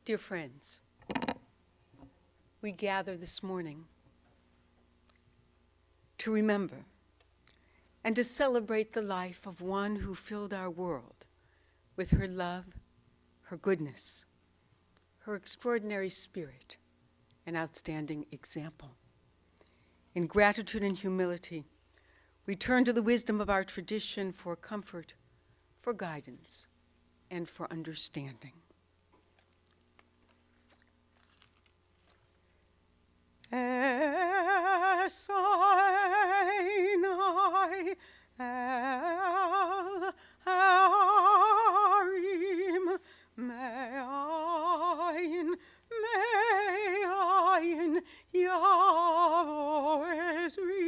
Dear friends, we gather this morning to remember and to celebrate the life of one who filled our world with her love, her goodness, her extraordinary spirit, and outstanding example. In gratitude and humility, we turn to the wisdom of our tradition for comfort, for guidance, and for understanding. Sinai el harim me'ayin Yavo Ezri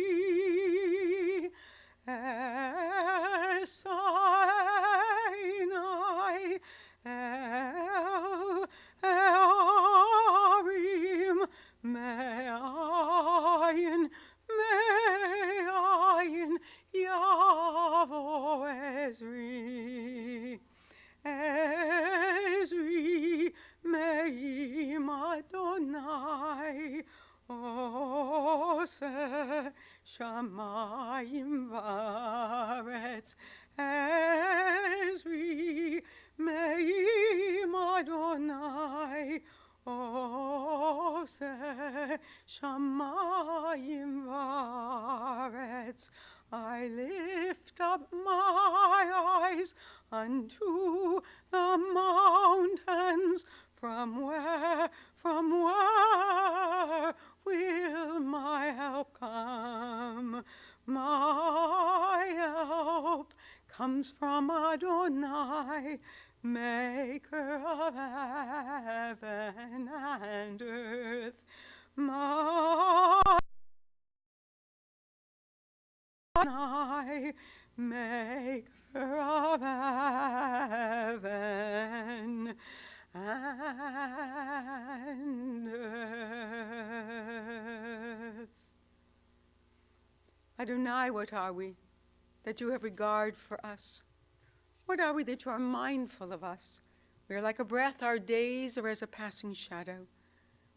Sinai el harim me'ayin Yavo Ezri me'im Adonai Ose shamayim v'aretz Ezri me'im Adonai Ose shamayim v'aretz. I lift up my eyes unto the mountains, from where will my help come? My help comes from Adonai, maker of heaven and earth. My Adonai, maker of heaven and earth. Adonai, what are we that you have regard for us? What are we that you are mindful of us? We are like a breath, our days are as a passing shadow.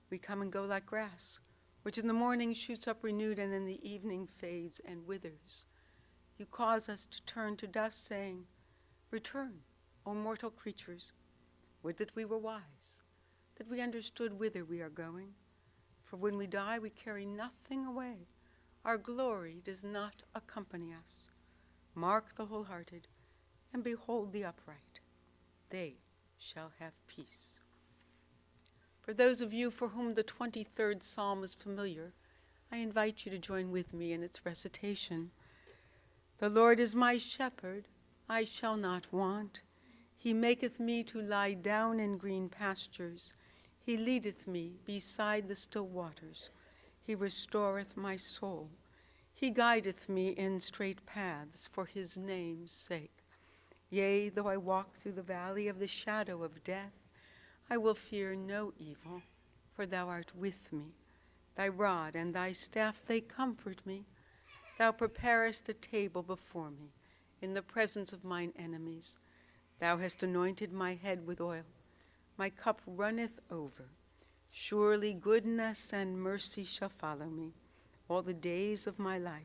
We come and go like grass, which in the morning shoots up renewed and in the evening fades and withers. You cause us to turn to dust, saying, Return, O mortal creatures. Would that we were wise, that we understood whither we are going. For when we die, we carry nothing away. Our glory does not accompany us. Mark the wholehearted, and behold the upright. They shall have peace. For those of you for whom the 23rd Psalm is familiar, I invite you to join with me in its recitation. The Lord is my shepherd, I shall not want. He maketh me to lie down in green pastures. He leadeth me beside the still waters. He restoreth my soul. He guideth me in straight paths for his name's sake. Yea, though I walk through the valley of the shadow of death, I will fear no evil, for thou art with me. Thy rod and thy staff, they comfort me. Thou preparest a table before me in the presence of mine enemies. Thou hast anointed my head with oil. My cup runneth over. Surely goodness and mercy shall follow me all the days of my life,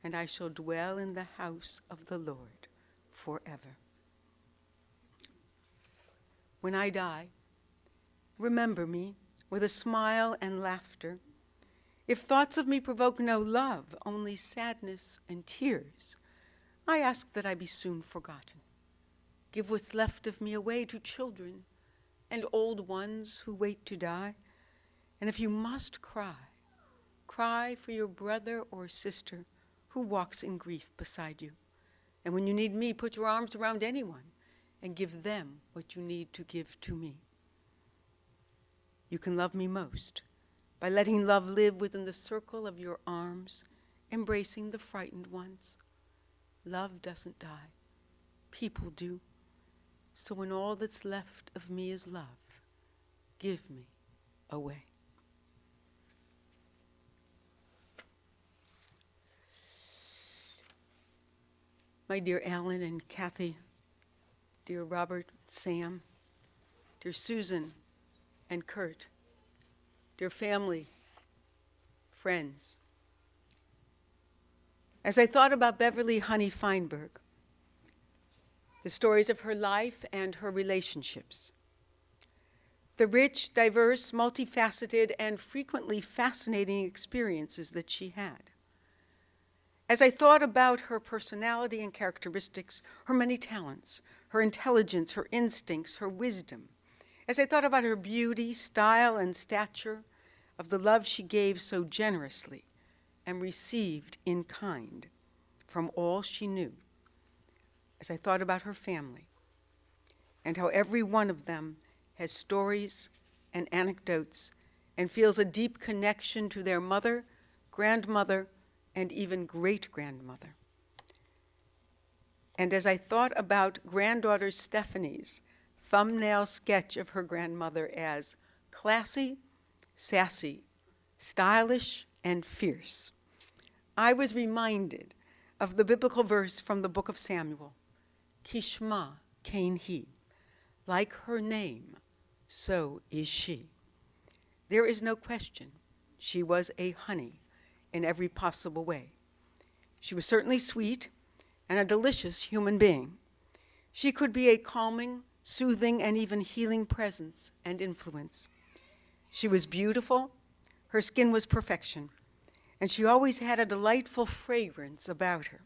and I shall dwell in the house of the Lord forever. When I die, remember me with a smile and laughter. If thoughts of me provoke no love, only sadness and tears, I ask that I be soon forgotten. Give what's left of me away to children and old ones who wait to die. And if you must cry, cry for your brother or sister who walks in grief beside you. And when you need me, put your arms around anyone and give them what you need to give to me. You can love me most by letting love live within the circle of your arms, embracing the frightened ones. Love doesn't die. People do. So when all that's left of me is love, give me away. My dear Alan and Kathy, dear Robert, Sam, dear Susan, and Kurt, dear family, friends. As I thought about Beverly Honey Feinberg, the stories of her life and her relationships, the rich, diverse, multifaceted, and frequently fascinating experiences that she had. As I thought about her personality and characteristics, her many talents, her intelligence, her instincts, her wisdom, as I thought about her beauty, style, and stature, of the love she gave so generously and received in kind from all she knew, as I thought about her family and how every one of them has stories and anecdotes and feels a deep connection to their mother, grandmother, and even great-grandmother. And as I thought about granddaughter Stephanie's thumbnail sketch of her grandmother as classy, sassy, stylish, and fierce, I was reminded of the biblical verse from the book of Samuel, Kishma Kain He, like her name, so is she. There is no question she was a honey in every possible way. She was certainly sweet and a delicious human being. She could be a calming, soothing, and even healing presence and influence. She was beautiful, her skin was perfection, and she always had a delightful fragrance about her.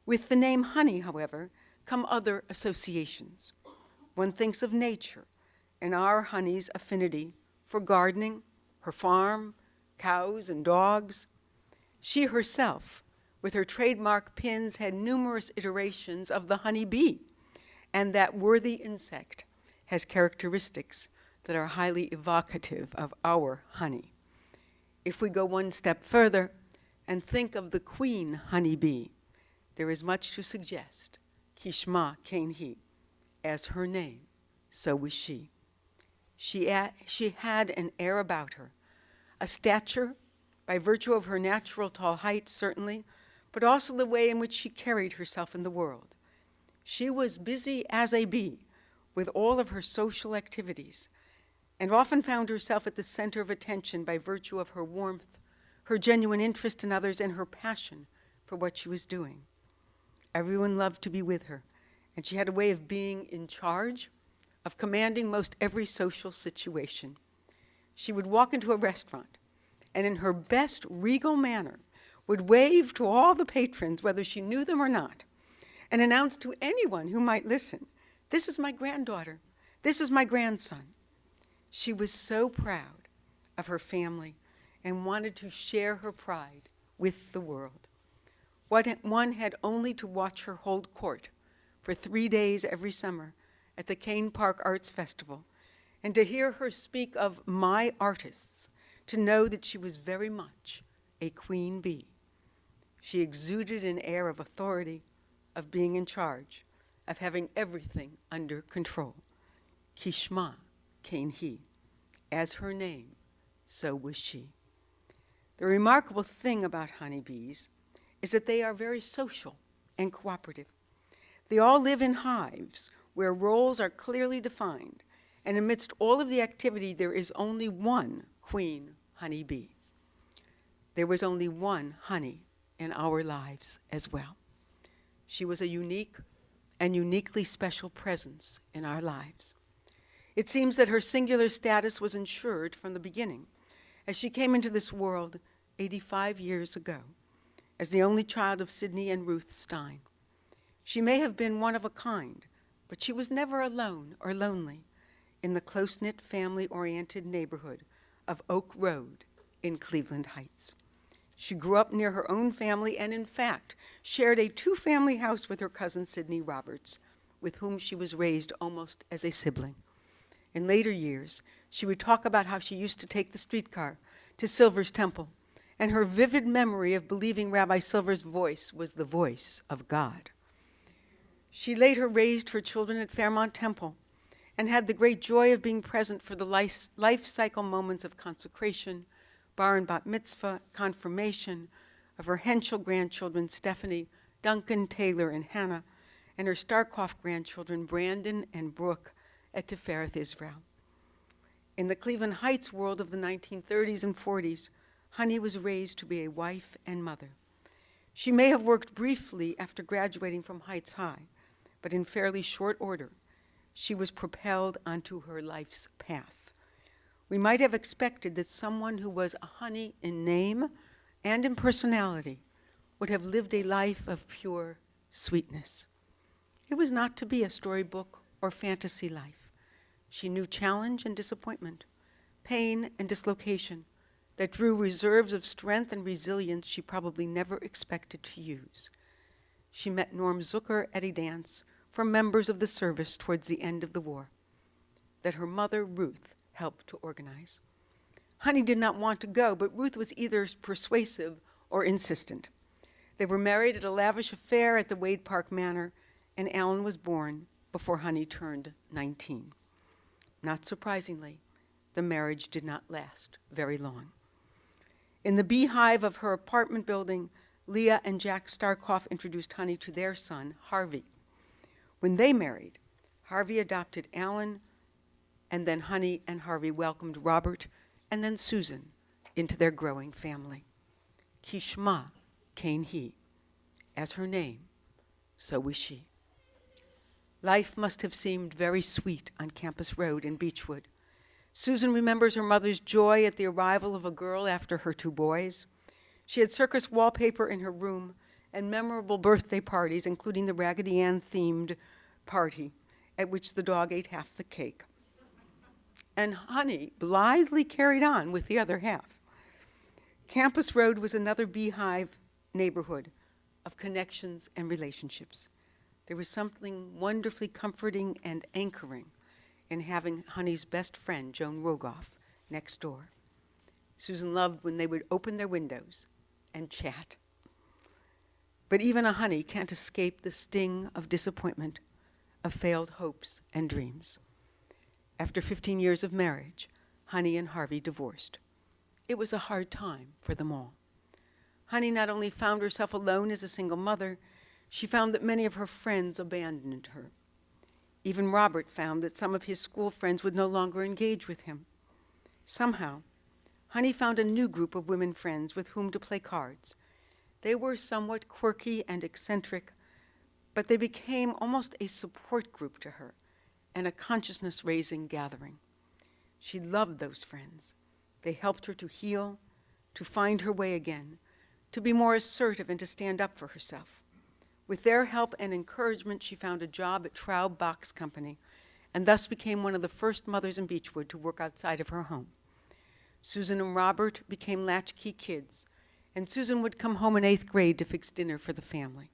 With the name honey, however, come other associations. One thinks of nature and our honey's affinity for gardening, her farm, cows and dogs. She herself, with her trademark pins, had numerous iterations of the honey bee, and that worthy insect has characteristics that are highly evocative of our honey. If we go one step further and think of the queen honeybee, there is much to suggest, Kishma Kain He, as her name, so was she. She had an air about her, a stature by virtue of her natural tall height, certainly, but also the way in which she carried herself in the world. She was busy as a bee with all of her social activities, and often found herself at the center of attention by virtue of her warmth, her genuine interest in others, and her passion for what she was doing. Everyone loved to be with her, and she had a way of being in charge, of commanding most every social situation. She would walk into a restaurant, and in her best regal manner, would wave to all the patrons, whether she knew them or not, and announce to anyone who might listen, "This is my granddaughter. This is my grandson." She was so proud of her family and wanted to share her pride with the world. One had only to watch her hold court for 3 days every summer at the Kane Park Arts Festival, and to hear her speak of my artists, to know that she was very much a queen bee. She exuded an air of authority, of being in charge, of having everything under control. Kishma Kain He, as her name, so was she. The remarkable thing about honeybees is that they are very social and cooperative. They all live in hives where roles are clearly defined, and amidst all of the activity, there is only one queen honeybee. There was only one honey in our lives as well. She was a unique and uniquely special presence in our lives. It seems that her singular status was ensured from the beginning, as she came into this world 85 years ago, as the only child of Sidney and Ruth Stein. She may have been one of a kind, but she was never alone or lonely in the close-knit, family-oriented neighborhood of Oak Road in Cleveland Heights. She grew up near her own family and, in fact, shared a 2-family house with her cousin Sidney Roberts, with whom she was raised almost as a sibling. In later years, she would talk about how she used to take the streetcar to Silver's Temple, and her vivid memory of believing Rabbi Silver's voice was the voice of God. She later raised her children at Fairmont Temple and had the great joy of being present for the life cycle moments of consecration, bar and bat mitzvah, confirmation, of her Henschel grandchildren, Stephanie, Duncan, Taylor, and Hannah, and her Starkhoff grandchildren, Brandon and Brooke, at Tifereth Israel. In the Cleveland Heights world of the 1930s and 40s, Honey was raised to be a wife and mother. She may have worked briefly after graduating from Heights High, but in fairly short order, she was propelled onto her life's path. We might have expected that someone who was a Honey in name and in personality would have lived a life of pure sweetness. It was not to be a storybook or fantasy life. She knew challenge and disappointment, pain and dislocation that drew reserves of strength and resilience she probably never expected to use. She met Norm Zucker at a dance for members of the service towards the end of the war that her mother, Ruth, helped to organize. Honey did not want to go, but Ruth was either persuasive or insistent. They were married at a lavish affair at the Wade Park Manor, and Alan was born before Honey turned 19. Not surprisingly, the marriage did not last very long. In the beehive of her apartment building, Leah and Jack Starkoff introduced Honey to their son, Harvey. When they married, Harvey adopted Alan, and then Honey and Harvey welcomed Robert and then Susan into their growing family. Kishma Kane he, as her name, so was she. Life must have seemed very sweet on Campus Road in Beechwood. Susan remembers her mother's joy at the arrival of a girl after her two boys. She had circus wallpaper in her room and memorable birthday parties, including the Raggedy Ann-themed party at which the dog ate half the cake. And Honey blithely carried on with the other half. Campus Road was another beehive neighborhood of connections and relationships. There was something wonderfully comforting and anchoring in having Honey's best friend, Joan Rogoff, next door. Susan loved when they would open their windows and chat. But even a Honey can't escape the sting of disappointment, of failed hopes and dreams. After 15 years of marriage, Honey and Harvey divorced. It was a hard time for them all. Honey not only found herself alone as a single mother, she found that many of her friends abandoned her. Even Robert found that some of his school friends would no longer engage with him. Somehow, Honey found a new group of women friends with whom to play cards. They were somewhat quirky and eccentric, but they became almost a support group to her and a consciousness-raising gathering. She loved those friends. They helped her to heal, to find her way again, to be more assertive and to stand up for herself. With their help and encouragement, she found a job at Traub Box Company and thus became one of the first mothers in Beechwood to work outside of her home. Susan and Robert became latchkey kids, and Susan would come home in 8th grade to fix dinner for the family.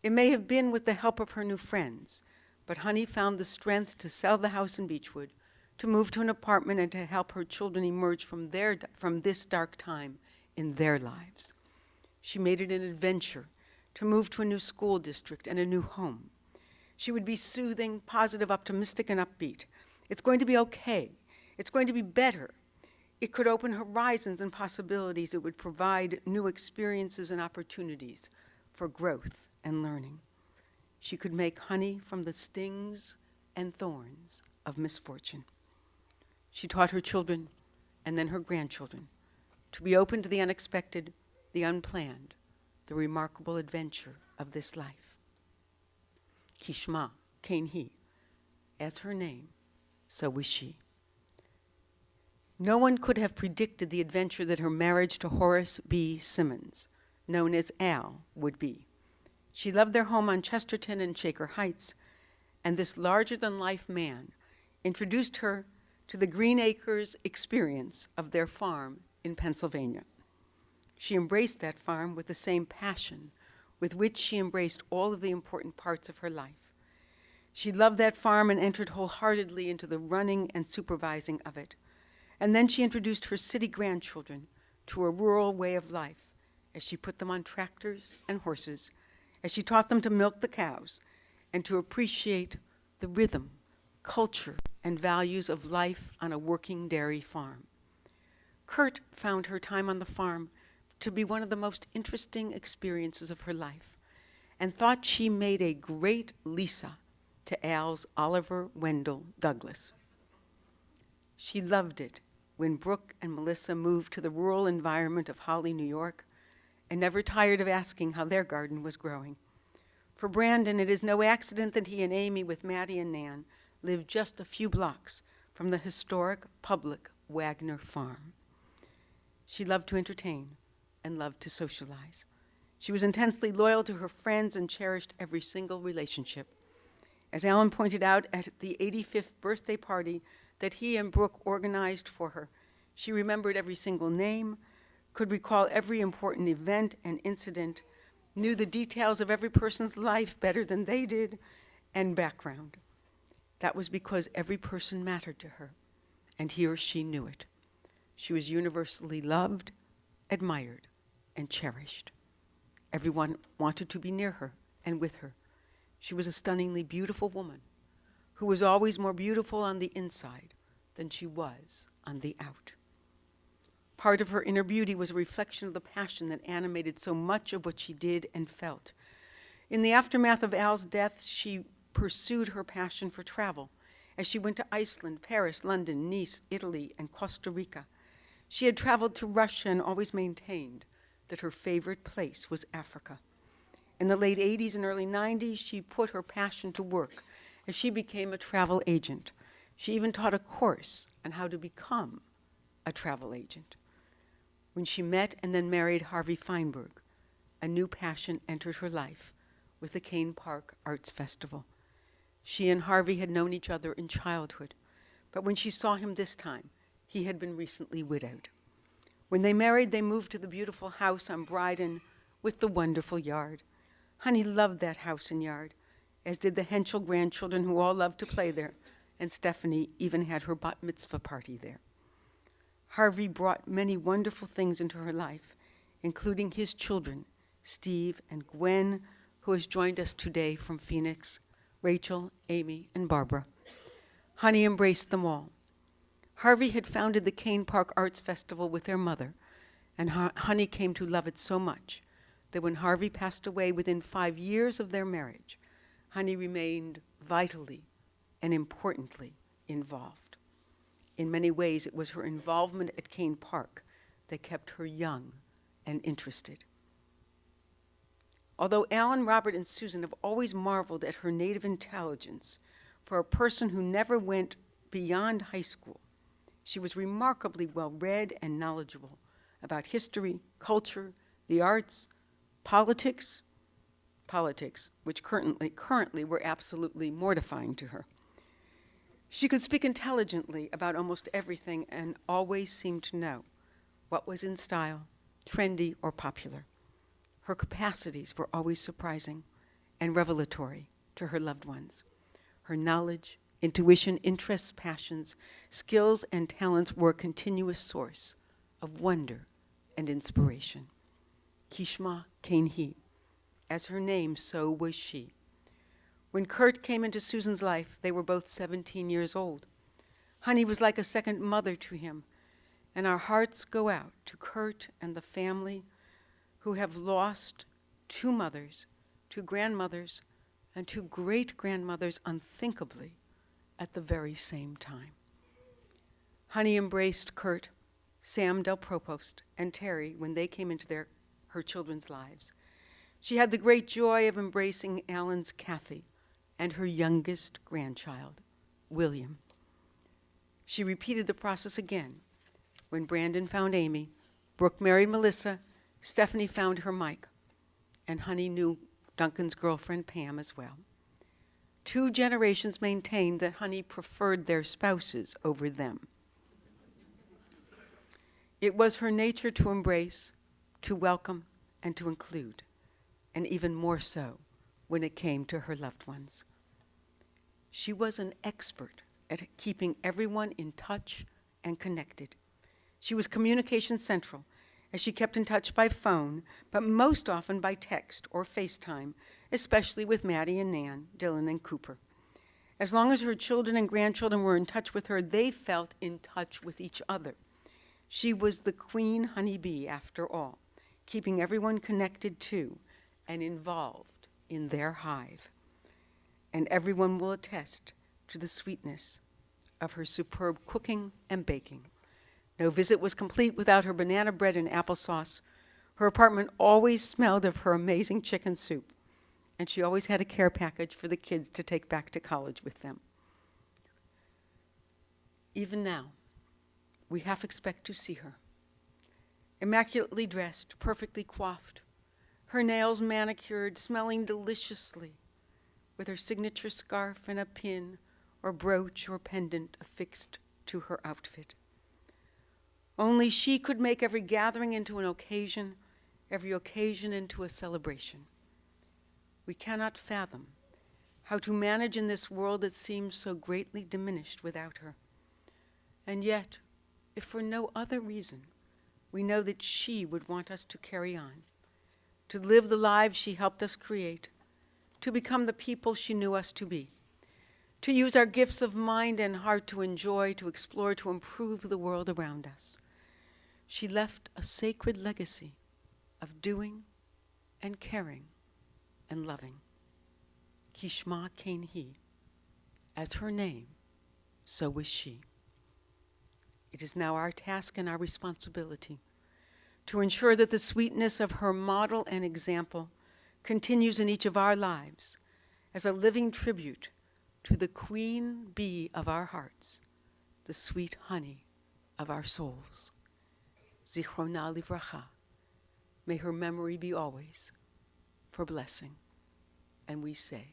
It may have been with the help of her new friends, but Honey found the strength to sell the house in Beechwood, to move to an apartment, and to help her children emerge from this dark time in their lives. She made it an adventure to move to a new school district and a new home. She would be soothing, positive, optimistic, and upbeat. It's going to be okay. It's going to be better. It could open horizons and possibilities. It would provide new experiences and opportunities for growth and learning. She could make honey from the stings and thorns of misfortune. She taught her children and then her grandchildren to be open to the unexpected, the unplanned, the remarkable adventure of this life. Kishma Kane he, as her name, so was she. No one could have predicted the adventure that her marriage to Horace B. Simmons, known as Al, would be. She loved their home on Chesterton and Shaker Heights, and this larger-than-life man introduced her to the Green Acres experience of their farm in Pennsylvania. She embraced that farm with the same passion with which she embraced all of the important parts of her life. She loved that farm and entered wholeheartedly into the running and supervising of it. And then she introduced her city grandchildren to a rural way of life as she put them on tractors and horses, as she taught them to milk the cows and to appreciate the rhythm, culture, and values of life on a working dairy farm. Kurt found her time on the farm to be one of the most interesting experiences of her life and thought she made a great Lisa to Al's Oliver Wendell Douglas. She loved it when Brooke and Melissa moved to the rural environment of Holly, New York, and never tired of asking how their garden was growing. For Brandon, it is no accident that he and Amy, with Maddie and Nan, lived just a few blocks from the historic public Wagner farm. She loved to entertain and loved to socialize. She was intensely loyal to her friends and cherished every single relationship. As Alan pointed out at the 85th birthday party that he and Brooke organized for her, she remembered every single name, could recall every important event and incident, knew the details of every person's life better than they did, and background. That was because every person mattered to her, and he or she knew it. She was universally loved, admired, and cherished. Everyone wanted to be near her and with her. She was a stunningly beautiful woman who was always more beautiful on the inside than she was on the out. Part of her inner beauty was a reflection of the passion that animated so much of what she did and felt. In the aftermath of Al's death, she pursued her passion for travel as she went to Iceland, Paris, London, Nice, Italy, and Costa Rica. She had traveled to Russia and always maintained that her favorite place was Africa. In the late 80s and early 90s, she put her passion to work as she became a travel agent. She even taught a course on how to become a travel agent. When she met and then married Harvey Feinberg, a new passion entered her life with the Kane Park Arts Festival. She and Harvey had known each other in childhood, but when she saw him this time, he had been recently widowed. When they married, they moved to the beautiful house on Bryden with the wonderful yard. Honey loved that house and yard, as did the Henschel grandchildren who all loved to play there, and Stephanie even had her bat mitzvah party there. Harvey brought many wonderful things into her life, including his children, Steve and Gwen, who has joined us today from Phoenix, Rachel, Amy, and Barbara. Honey embraced them all. Harvey had founded the Kane Park Arts Festival with their mother, and Honey came to love it so much that when Harvey passed away within 5 years of their marriage, Honey remained vitally and importantly involved. In many ways, it was her involvement at Kane Park that kept her young and interested. Although Alan, Robert, and Susan have always marveled at her native intelligence for a person who never went beyond high school, she was remarkably well-read and knowledgeable about history, culture, the arts, politics, which currently were absolutely mortifying to her. She could speak intelligently about almost everything and always seemed to know what was in style, trendy, or popular. Her capacities were always surprising and revelatory to her loved ones. Her knowledge, intuition, interests, passions, skills, and talents were a continuous source of wonder and inspiration. Kishma Kainhi. As her name, so was she. When Kurt came into Susan's life, they were both 17 years old. Honey was like a second mother to him, and our hearts go out to Kurt and the family who have lost 2 mothers, 2 grandmothers, and 2 great-grandmothers unthinkably at the very same time. Honey embraced Kurt, Sam Del Propost, and Terry when they came into her children's lives. She had the great joy of embracing Alan's Kathy and her youngest grandchild, William. She repeated the process again when Brandon found Amy, Brooke married Melissa, Stephanie found her Mike, and Honey knew Duncan's girlfriend Pam as well. 2 generations maintained that Honey preferred their spouses over them. It was her nature to embrace, to welcome, and to include, and even more so when it came to her loved ones. She was an expert at keeping everyone in touch and connected. She was communication central, as she kept in touch by phone, but most often by text or FaceTime, especially with Maddie and Nan, Dylan and Cooper. As long as her children and grandchildren were in touch with her, they felt in touch with each other. She was the queen honeybee, after all, keeping everyone connected to and involved in their hive. And everyone will attest to the sweetness of her superb cooking and baking. No visit was complete without her banana bread and applesauce. Her apartment always smelled of her amazing chicken soup, and she always had a care package for the kids to take back to college with them. Even now, we half expect to see her. Immaculately dressed, perfectly coiffed, her nails manicured, smelling deliciously, with her signature scarf and a pin or brooch or pendant affixed to her outfit. Only she could make every gathering into an occasion, every occasion into a celebration. We cannot fathom how to manage in this world that seems so greatly diminished without her. And yet, if for no other reason, we know that she would want us to carry on, to live the lives she helped us create, to become the people she knew us to be, to use our gifts of mind and heart to enjoy, to explore, to improve the world around us. She left a sacred legacy of doing and caring and loving. Kishma Kain Hi. As her name, so was she. It is now our task and our responsibility to ensure that the sweetness of her model and example continues in each of our lives as a living tribute to the queen bee of our hearts, the sweet honey of our souls. Zichrona livracha. May her memory be always for blessing. And we say,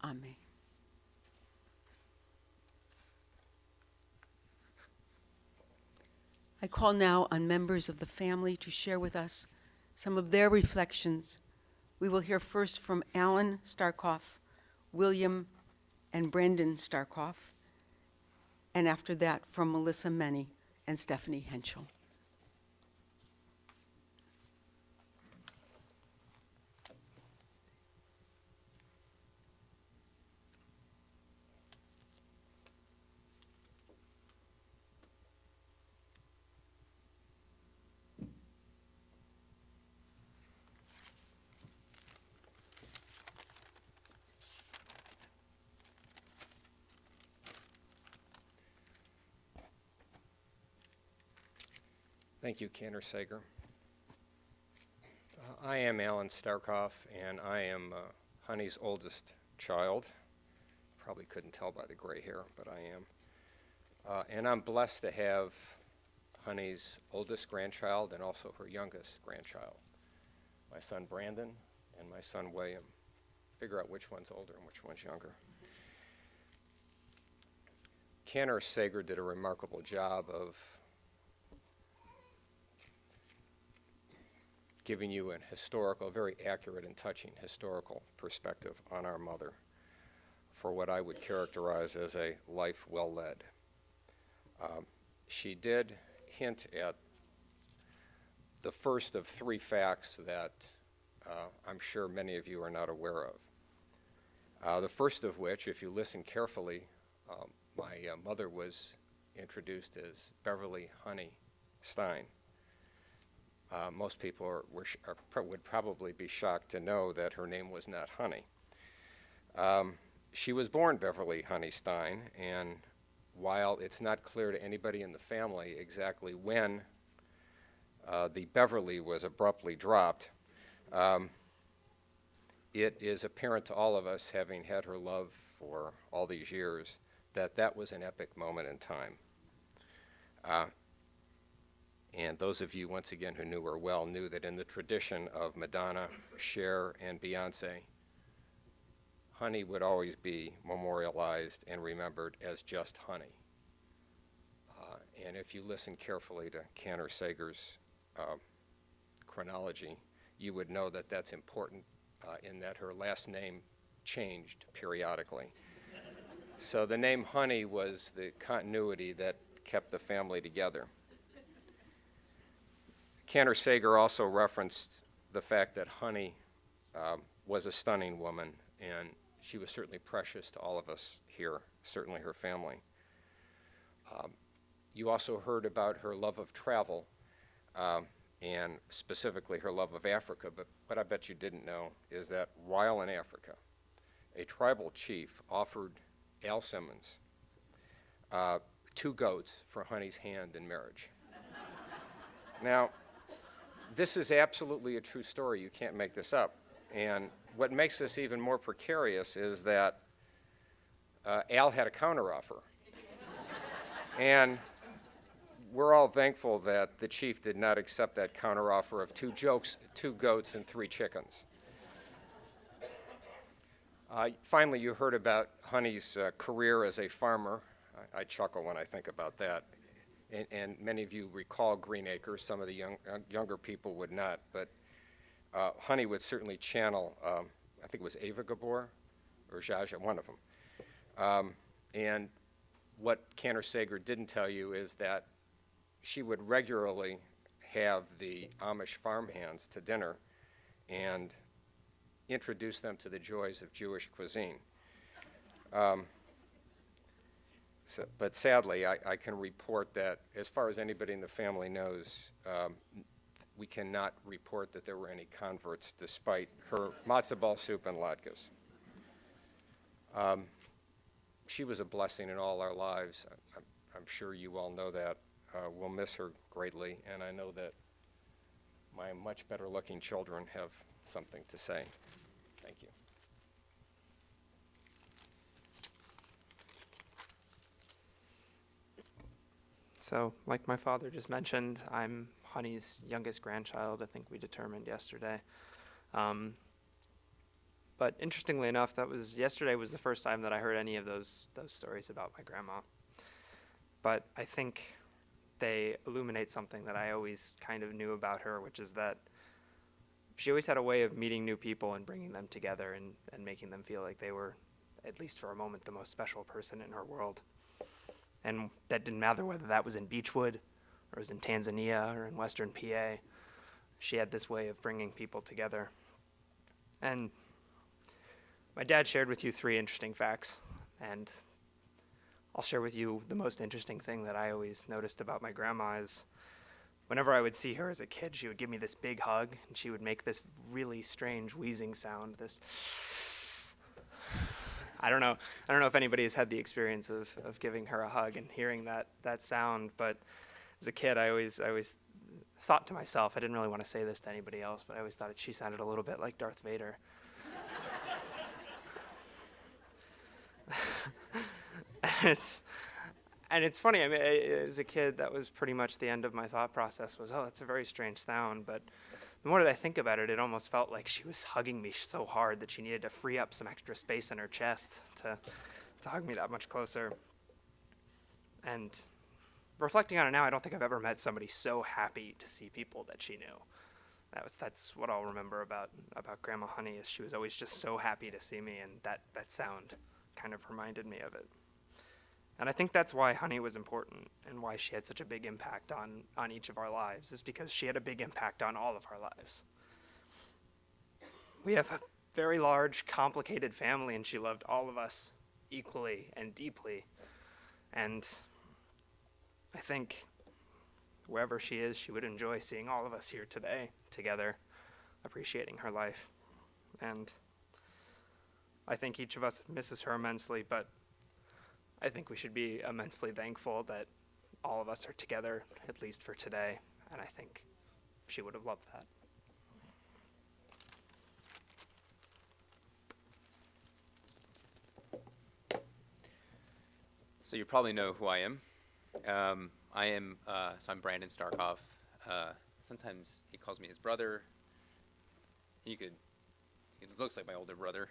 Amen. I call now on members of the family to share with us some of their reflections. We will hear first from Alan Starkoff, William and Brendan Starkoff, and after that from Melissa Meny and Stephanie Henschel. Thank you, Cantor Sager. I am Alan Starkoff, and I am Honey's oldest child. Probably couldn't tell by the gray hair, but I am. And I'm blessed to have Honey's oldest grandchild and also her youngest grandchild, my son Brandon and my son William. Figure out which one's older and which one's younger. Cantor Sager did a remarkable job of giving you an historical, very accurate and touching historical perspective on our mother for what I would characterize as a life well led. She did hint at the first of three facts that I'm sure many of you are not aware of. The first of which, if you listen carefully, my mother was introduced as Beverly Honey Stein. Most people would probably be shocked to know that her name was not Honey. She was born Beverly Honey Stein, and while it's not clear to anybody in the family exactly when the Beverly was abruptly dropped, it is apparent to all of us, having had her love for all these years, that that was an epic moment in time. And those of you, once again, who knew her well, knew that in the tradition of Madonna, Cher, and Beyonce, Honey would always be memorialized and remembered as just Honey. And if you listen carefully to Cantor Sager's chronology, you would know that that's important in that her last name changed periodically. So the name Honey was the continuity that kept the family together. Cantor Sager also referenced the fact that Honey was a stunning woman, and she was certainly precious to all of us here, certainly her family. You also heard about her love of travel, and specifically her love of Africa, but what I bet you didn't know is that while in Africa, a tribal chief offered Al Simmons 2 goats for Honey's hand in marriage. Now, this is absolutely a true story. You can't make this up. And what makes this even more precarious is that Al had a counteroffer. And we're all thankful that the chief did not accept that counteroffer of 2 goats, and 3 chickens. Finally, you heard about Honey's career as a farmer. I chuckle when I think about that. And many of you recall Green Acres. Some of the younger people would not. But Honey would certainly channel, I think it was Ava Gabor or Zsa, one of them. And what Cantor Sager didn't tell you is that she would regularly have the Amish farmhands to dinner and introduce them to the joys of Jewish cuisine. But sadly, I can report that as far as anybody in the family knows, we cannot report that there were any converts despite her matzo ball soup and latkes. She was a blessing in all our lives. I'm sure you all know that. We'll miss her greatly, and I know that my much better looking children have something to say. Thank you. So, like my father just mentioned, I'm Honey's youngest grandchild. I think we determined yesterday. But interestingly enough, yesterday was the first time that I heard any of those stories about my grandma. But I think they illuminate something that I always kind of knew about her, which is that she always had a way of meeting new people and bringing them together and making them feel like they were, at least for a moment, the most special person in her world. And that didn't matter whether that was in Beechwood or it was in Tanzania or in Western PA. She had this way of bringing people together. And my dad shared with you 3 interesting facts, and I'll share with you the most interesting thing that I always noticed about my grandma is whenever I would see her as a kid, she would give me this big hug, and she would make this really strange wheezing sound, this I don't know if anybody has had the experience of giving her a hug and hearing that sound, but as a kid, I always thought to myself, I didn't really want to say this to anybody else, but I always thought she sounded a little bit like Darth Vader. And it's funny, I mean, as a kid, that was pretty much the end of my thought process was, oh, that's a very strange sound, but the more that I think about it, it almost felt like she was hugging me so hard that she needed to free up some extra space in her chest to hug me that much closer. And reflecting on it now, I don't think I've ever met somebody so happy to see people that she knew. That's what I'll remember about Grandma Honey, is she was always just so happy to see me, and that sound kind of reminded me of it. And I think that's why Honey was important and why she had such a big impact on each of our lives, is because she had a big impact on all of our lives. We have a very large, complicated family, and she loved all of us equally and deeply. And I think wherever she is, she would enjoy seeing all of us here today together, appreciating her life. And I think each of us misses her immensely, but I think we should be immensely thankful that all of us are together, at least for today, and I think she would have loved that. So you probably know who I am. I'm Brandon Starkov. Sometimes he calls me his brother. He looks like my older brother.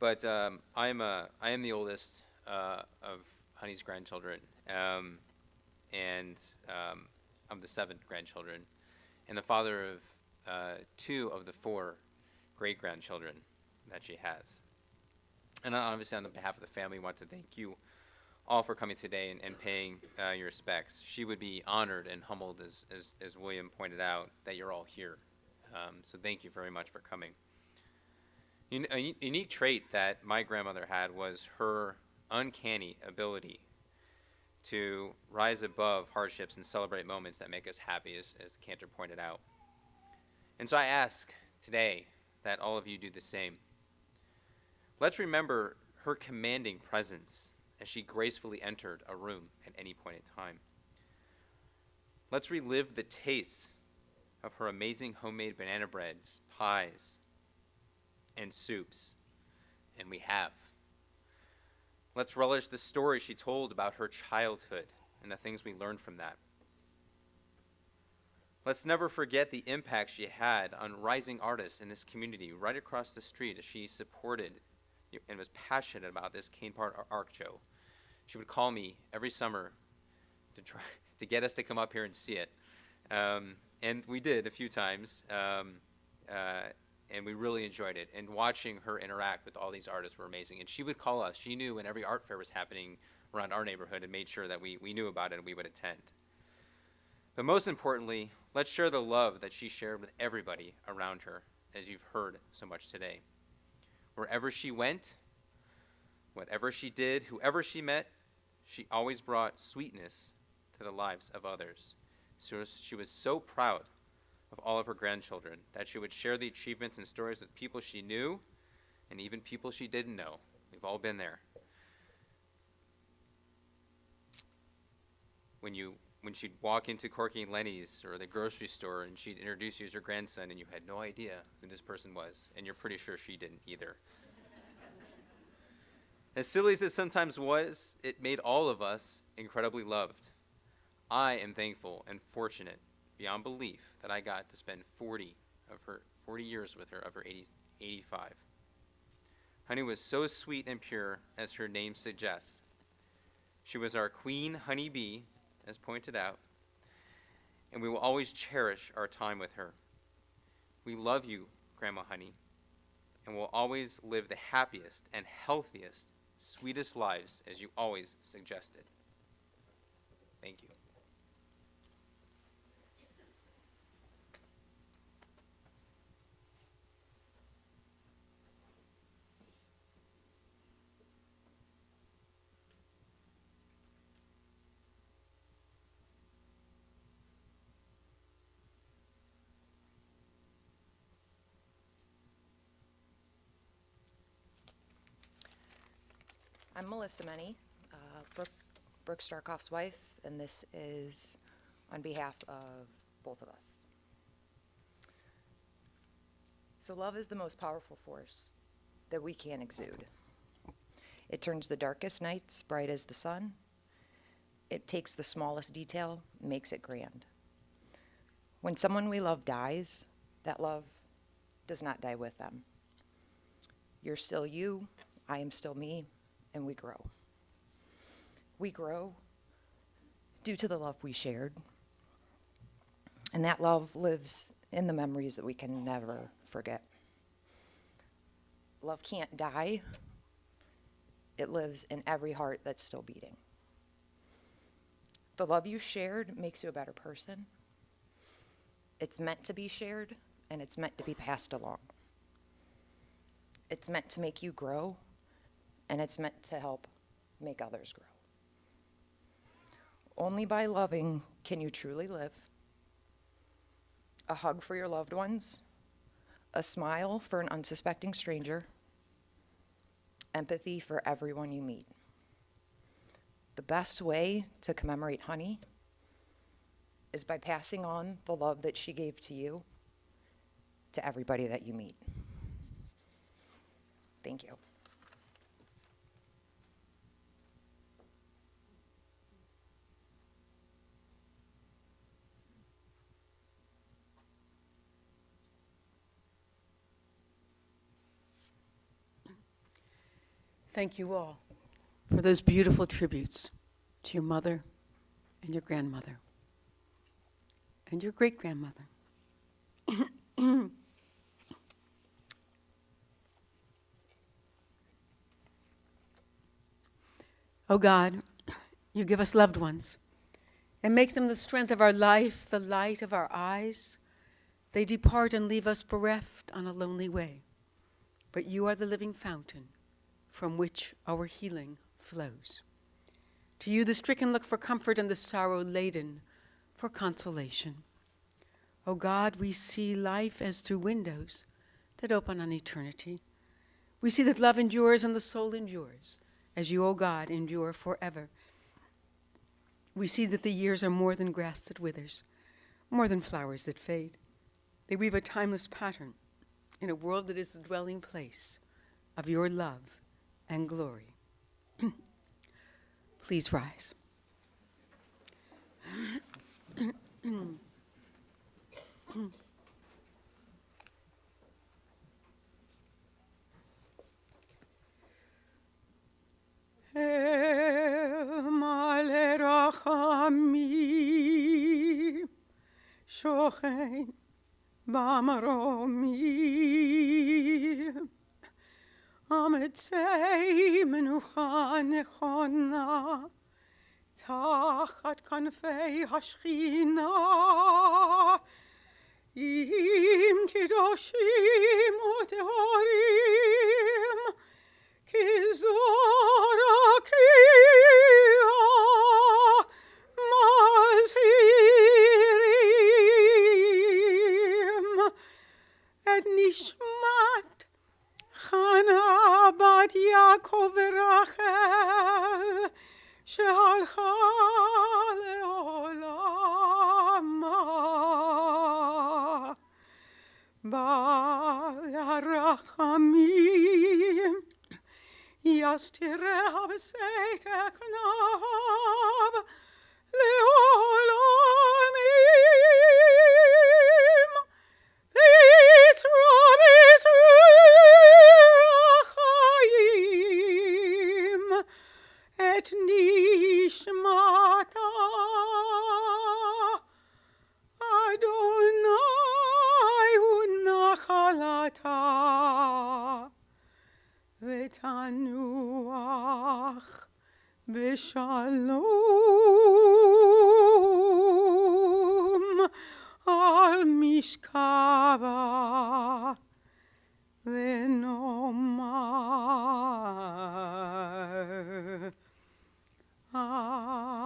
But I am the oldest of Honey's grandchildren, and I'm the 7th grandchildren, and the father of 2 of the 4 great-grandchildren that she has. And obviously, on behalf of the family, I want to thank you all for coming today and paying your respects. She would be honored and humbled, as William pointed out, that you're all here. So thank you very much for coming. A unique trait that my grandmother had was her uncanny ability to rise above hardships and celebrate moments that make us happy, as the cantor pointed out. And so I ask today that all of you do the same. Let's remember her commanding presence as she gracefully entered a room at any point in time. Let's relive the taste of her amazing homemade banana breads, pies, and soups, and we have. Let's relish the story she told about her childhood and the things we learned from that. Let's never forget the impact she had on rising artists in this community right across the street as she supported and was passionate about this Cane Park Art Show. She would call me every summer to try to get us to come up here and see it. And we did a few times, and we really enjoyed it. And watching her interact with all these artists were amazing. And she would call us. She knew when every art fair was happening around our neighborhood and made sure that we knew about it and we would attend. But most importantly, let's share the love that she shared with everybody around her, as you've heard so much today. Wherever she went, whatever she did, whoever she met, she always brought sweetness to the lives of others. So she was so proud of all of her grandchildren that she would share the achievements and stories with people she knew and even people she didn't know. We've all been there. When she'd walk into Corky and Lenny's or the grocery store and she'd introduce you as her grandson and you had no idea who this person was, and you're pretty sure she didn't either. As silly as it sometimes was, it made all of us incredibly loved. I am thankful and fortunate beyond belief that I got to spend 40 years with her of her 85. Honey was so sweet and pure as her name suggests. She was our queen honeybee, as pointed out, and we will always cherish our time with her. We love you, Grandma Honey, and will always live the happiest and healthiest, sweetest lives as you always suggested. Thank you. I'm Melissa Meny, Brooke Starkoff's wife, and this is on behalf of both of us. So love is the most powerful force that we can exude. It turns the darkest nights bright as the sun. It takes the smallest detail, makes it grand. When someone we love dies, that love does not die with them. You're still you, I am still me, and we grow. We grow due to the love we shared. And that love lives in the memories that we can never forget. Love can't die. It lives in every heart that's still beating. The love you shared makes you a better person. It's meant to be shared, and it's meant to be passed along. It's meant to make you grow, and it's meant to help make others grow. Only by loving can you truly live. A hug for your loved ones, a smile for an unsuspecting stranger, empathy for everyone you meet. The best way to commemorate Honey is by passing on the love that she gave to you to everybody that you meet. Thank you. Thank you all for those beautiful tributes to your mother and your grandmother and your great-grandmother. Oh God, you give us loved ones and make them the strength of our life, the light of our eyes. They depart and leave us bereft on a lonely way, but you are the living fountain from which our healing flows. To you the stricken look for comfort and the sorrow laden for consolation. O God, we see life as through windows that open on eternity. We see that love endures and the soul endures as you, O God, endure forever. We see that the years are more than grass that withers, more than flowers that fade. They weave a timeless pattern in a world that is the dwelling place of your love and glory. Please rise. מלא רחמים, שוכן במרומים, אמצי מנוחה נכונה, תחת כנפי השכינה, עם קדושים וטהורים, מזהירים את נשמת חנה בת יעקב ורחל שהלכה לעולמה. בעל הרחמים יסתיריה בסתר כנפיו לעולמים. ביצרו החיים את נשמתה. אדוני הוא נחלתה ותנוח בשלום על משכבה ונאמר Amen.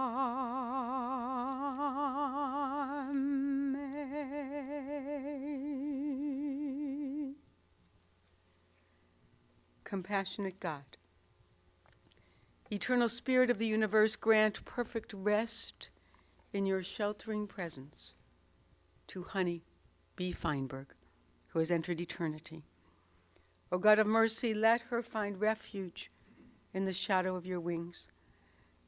Compassionate God, Eternal Spirit of the universe, grant perfect rest in your sheltering presence to Honey B. Feinberg, who has entered eternity. O God of mercy, let her find refuge in the shadow of your wings,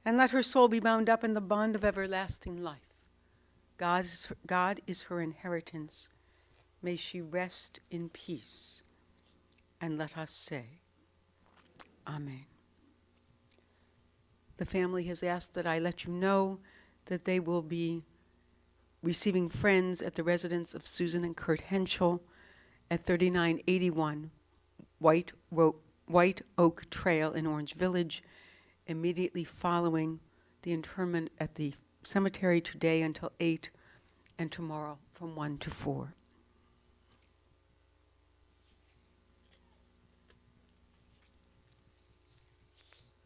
and let her soul be bound up in the bond of everlasting life. God is her inheritance. May she rest in peace. And let us say, Amen. The family has asked that I let you know that they will be receiving friends at the residence of Susan and Kurt Henschel at 3981 White Oak Trail in Orange Village, immediately following the interment at the cemetery today until 8 and tomorrow from 1 to 4.